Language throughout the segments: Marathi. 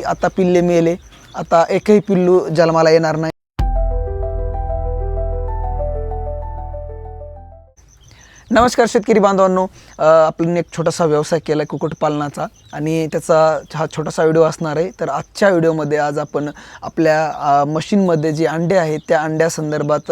आता पिल्ले मेले, आता एकही पिल्लू जन्माला येणार नाही। नमस्कार शेतकरी बांधवांनो, आपण एक छोटासा व्यवसाय केला कुक्कुटपालनाचा आणि त्याचा हा छोटासा व्हिडिओ असणार आहे। तर आजच्या व्हिडिओमध्ये आज आपण आपल्या मशीनमध्ये जे अंडे आहेत त्या अंड्यासंदर्भात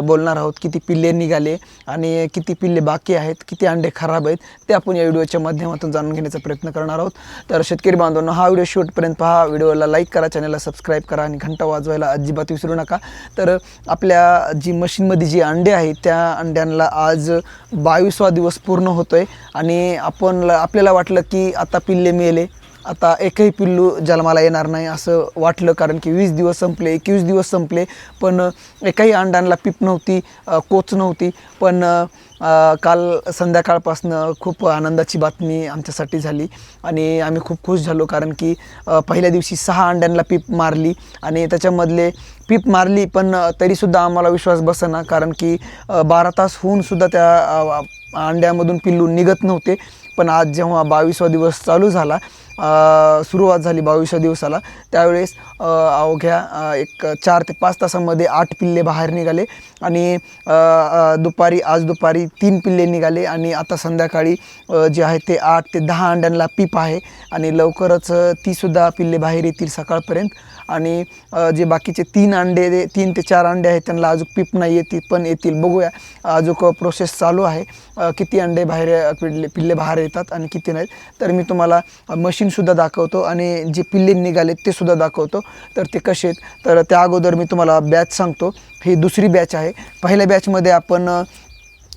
बोलणार आहोत। किती पिल्ले निघाले आणि किती पिल्ले बाकी आहेत, किती अंडे खराब आहेत ते आपण या व्हिडिओच्या माध्यमातून जाणून घेण्याचा प्रयत्न करणार आहोत। तर शेतकरी बांधवांनो, हा व्हिडिओ शेवटपर्यंत पहा, व्हिडिओला लाईक करा, चॅनलला सबस्क्राईब करा आणि घंटा वाजवायला अजिबात विसरू नका। तर आपल्या जी मशीनमध्ये जी अंडे आहेत त्या अंड्यांना आज 22वा दिवस पूर्ण होतोय आणि आपल्याला वाटलं की आता पिल्ले मेले, आता एकही पिल्लू जन्माला येणार नाही असं वाटलं, कारण की 20 दिवस संपले, 21 दिवस संपले, पण एकही अंड्यांना पीप नव्हती, कोच नव्हती। पण काल संध्याकाळपासनं खूप आनंदाची बातमी आमच्यासाठी झाली आणि आम्ही खूप खुश झालो, कारण की पहिल्या दिवशी 6 अंड्यांना पीप मारली आणि त्याच्यामधले पीप मारली, पण तरीसुद्धा आम्हाला विश्वास बसेना, कारण की 12 तास होऊनसुद्धा त्या अंड्यामधून पिल्लू निघत नव्हते। पण आज जेव्हा 22वा दिवस चालू झाला, सुरुवात झाली 22व्या दिवसाला, त्यावेळेस अवघ्या एक 4 ते 5 तासामध्ये 8 पिल्ले बाहेर निघाले आणि आज दुपारी 3 पिल्ले निघाले आणि आता संध्याकाळी जे आहे ते 8 ते 10 अंड्यांना पीप आहे आणि लवकरच तीसुद्धा पिल्ले बाहेर येतील सकाळपर्यंत। आणि जे बाकीचे 3 ते 4 अंडे आहेत त्यांना अजून पीप नाही येतील, पण येतील, बघूया। अजून प्रोसेस चालू आहे, किती अंडे पिल्ले बाहेर येतात आणि किती नाहीत। तर मी तुम्हाला मशीनसुद्धा दाखवतो आणि जे पिल्ले निघालेत ते सुद्धा दाखवतो, तर ते कसे आहेत। तर त्या अगोदर मी तुम्हाला बॅच सांगतो, ही दुसरी बॅच आहे। पहिल्या बॅचमध्ये आपण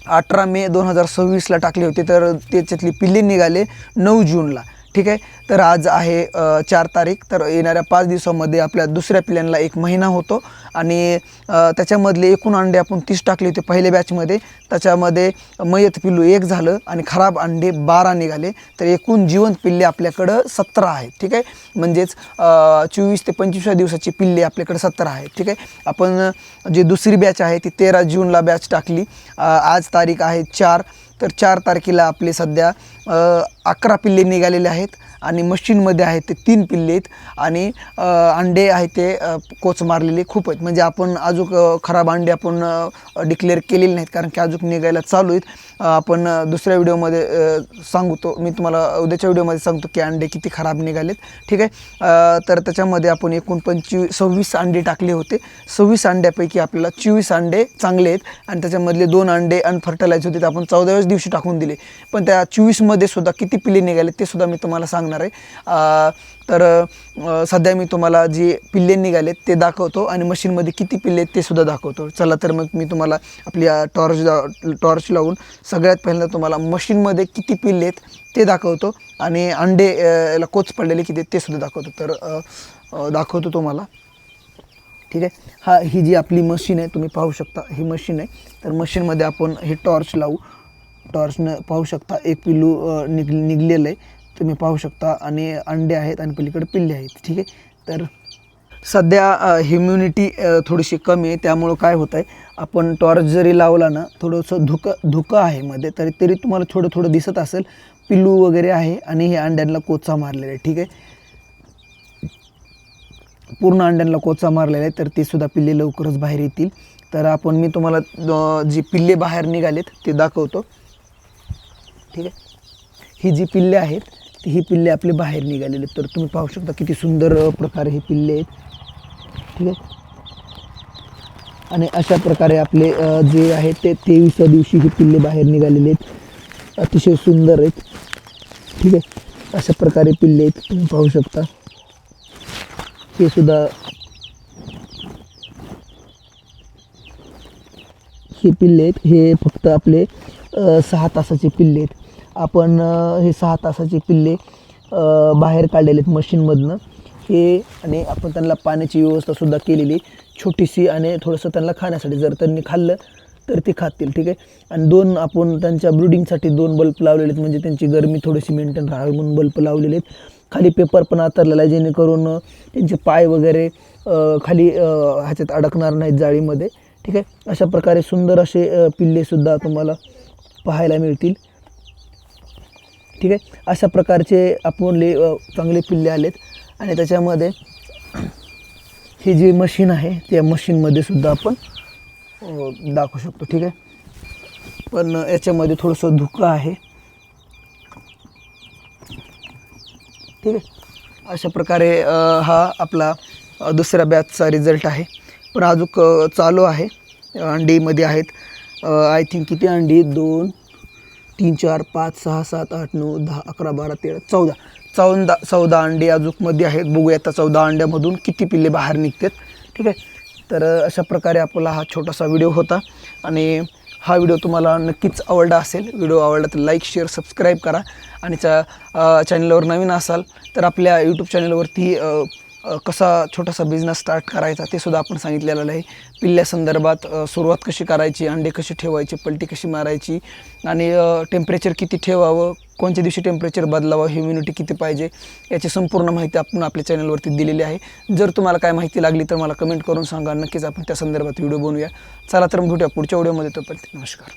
18 मे 2026ला टाकले होते, तर त्याच्यातली पिल्ले निघाले 9 जूनला, ठीक आहे। तर आज आहे 4 तारीख, तर येणाऱ्या 5 दिवसामध्ये आपल्या दुसऱ्या पिल्ल्यांना 1 महिना होतो आणि त्याच्यामधले एकूण अंडे आपण 30 टाकले होते पहिल्या बॅचमध्ये, त्याच्यामध्ये मयत पिल्लू 1 झालं आणि खराब अंडे 12 निघाले, तर एकूण जिवंत पिल्ले आपल्याकडं 17 आहेत, ठीक आहे। म्हणजेच 24 ते 25व्या दिवसाची पिल्ले आपल्याकडे 17 आहेत, ठीक आहे। आपण जी दुसरी बॅच आहे ती 13 जूनला बॅच टाकली, आज तारीख आहे 4, तर 4 तारखेला आपले सध्या 11 पिल्ले निघालेले आहेत आणि मशीनमध्ये आहेत ते 3 पिल्ले आहेत आणि अंडे आहेत ते कोच मारलेले खूप आहेत। म्हणजे आपण अजून खराब अंडे आपण डिक्लेअर केलेले नाहीत, कारण की अजून निघायला चालू आहेत। आपण दुसऱ्या व्हिडिओमध्ये सांगतो, मी तुम्हाला उद्याच्या व्हिडिओमध्ये सांगतो की अंडे किती खराब निघालेत, ठीक आहे। तर त्याच्यामध्ये आपण एकूण 26 अंडे टाकले होते, 26 अंड्यापैकी आपल्याला 24 अंडे चांगले आहेत आणि त्याच्यामधले 2 अंडे अनफर्टिलाइज होते, ते आपण 14व्याच दिवशी टाकून दिले। पण त्या 24मध्ये सुद्धा किती पिल्ले निघाले ते सुद्धा मी तुम्हाला सांगणार आहे। तर सध्या मी तुम्हाला जे पिल्ले निघालेत ते दाखवतो आणि मशीनमध्ये किती पिल्ले आहेत ते सुद्धा दाखवतो। चला, तर मग मी तुम्हाला आपली टॉर्च लावून सगळ्यात पहिल्यांदा तुम्हाला मशीनमध्ये किती पिल्ले आहेत ते दाखवतो आणि अंडे कोच पडलेले किती ते सुद्धा दाखवतो। तर दाखवतो तुम्हाला, ठीक आहे। ही जी आपली मशीन आहे, तुम्ही पाहू शकता, ही मशीन आहे। तर मशीनमध्ये आपण ही टॉर्च लावू, टॉर्चनं पाहू शकता 1 पिल्लू निघलेलं आहे, तुम्ही पाहू शकता, आणि अंडे आहेत आणि पलीकडे पिल्ले आहेत, ठीक आहे। तर सध्या ह्युमिनिटी थोडीशी कमी आहे, त्यामुळं काय होतं आहे, आपण टॉर्च जरी लावला ना, थोडंसं धुकं आहे मध्ये, तरी तुम्हाला थोडं दिसत असेल पिल्लू वगैरे आहे आणि हे अंड्यांना कोचा मारलेला आहे, ठीक आहे। पूर्ण अंड्यांना कोचा मारलेला आहे, तर ते सुद्धा पिल्ले लवकरच बाहेर येतील। तर मी तुम्हाला जी पिल्ले बाहेर निघालेत ते दाखवतो, ठीक आहे। ही जी पिल्ले आहेत ही पिल्ले आपले बाहेर निघालेले आहेत, तर तुम्ही पाहू शकता किती सुंदर प्रकारे हे पिल्ले आहेत, ठीक आहे। आणि अशा प्रकारे आपले जे आहे ते 23व्या दिवशी हे पिल्ले बाहेर निघालेले आहेत, अतिशय सुंदर आहेत, ठीक आहे। अशा प्रकारे पिल्ले आहेत, तुम्ही पाहू शकता, हे सुद्धा हे पिल्ले आहेत, हे फक्त आपले 6 तासाचे पिल्ले आहेत। आपण हे 6 तासाचे पिल्ले बाहेर काढलेले आहेत मशीनमधनं हे, आणि आपण त्यांना पाण्याची व्यवस्थासुद्धा केलेली छोटीशी, आणि थोडंसं त्यांना खाण्यासाठी, जर त्यांनी खाल्लं तर ते खातील, ठीक आहे। आणि 2 आपण त्यांच्या ब्रीडिंगसाठी 2 बल्ब लावलेले आहेत, म्हणजे त्यांची गरमी थोडीशी मेंटेन राहावी म्हणून बल्ब लावलेले आहेत। खाली पेपर पण आतरलेला आहे, जेणेकरून त्यांचे पाय वगैरे खाली ह्याच्यात अडकणार नाहीत जाळीमध्ये, ठीक आहे। अशा प्रकारे सुंदर असे पिल्लेसुद्धा तुम्हाला पाहायला मिळतील, ठीक आहे। अशा प्रकारचे आपले चांगले पिल्ले आलेत आणि त्याच्यामध्ये ही जी मशीन आहे त्या मशीनमध्ये सुद्धा आपण दाखवू शकतो. ठीक आहे, पण याच्यामध्ये थोडंसं धुकं आहे. ठीक आहे, अशा प्रकारे हा आपला दुसऱ्या बॅचचा रिझल्ट आहे. पण अजून चालू आहे. अंडीमध्ये आहेत आय थिंक किती अंडी, 2 3 4 5 6 7 8 9 10 11 12 13 14 अंडी अजूनमध्ये आहेत. बघूया आता 14 अंड्यामधून किती पिल्ले बाहेर निघतात. ठीक आहे, तर अशा प्रकारे आपला हा छोटासा व्हिडिओ होता आणि हा व्हिडिओ तुम्हाला नक्कीच आवडला असेल. व्हिडिओ आवडला तर लाईक शेअर सबस्क्राईब करा आणि चॅनलवर नवीन असाल तर आपल्या यूट्यूब चॅनलवरती कसा छोटासा बिझनेस स्टार्ट करायचा ते सुद्धा आपण सांगितलेलं आहे. पिल्ल्यासंदर्भात सुरुवात कशी करायची, अंडे कशी ठेवायची, पलटी कशी मारायची आणि टेम्परेचर किती ठेवावं, कोणत्या दिवशी टेम्परेचर बदलावं, ह्युमिडिटी किती पाहिजे याची संपूर्ण माहिती आपण आपल्या चॅनलवरती दिलेली आहे. जर तुम्हाला काय माहिती लागली तर मला कमेंट करून सांगा. नक्कीच आपण त्या संदर्भात व्हिडिओ बनवूया. चला तर भेटूया पुढच्या व्हिडिओमध्ये. तोपर्यंत नमस्कार.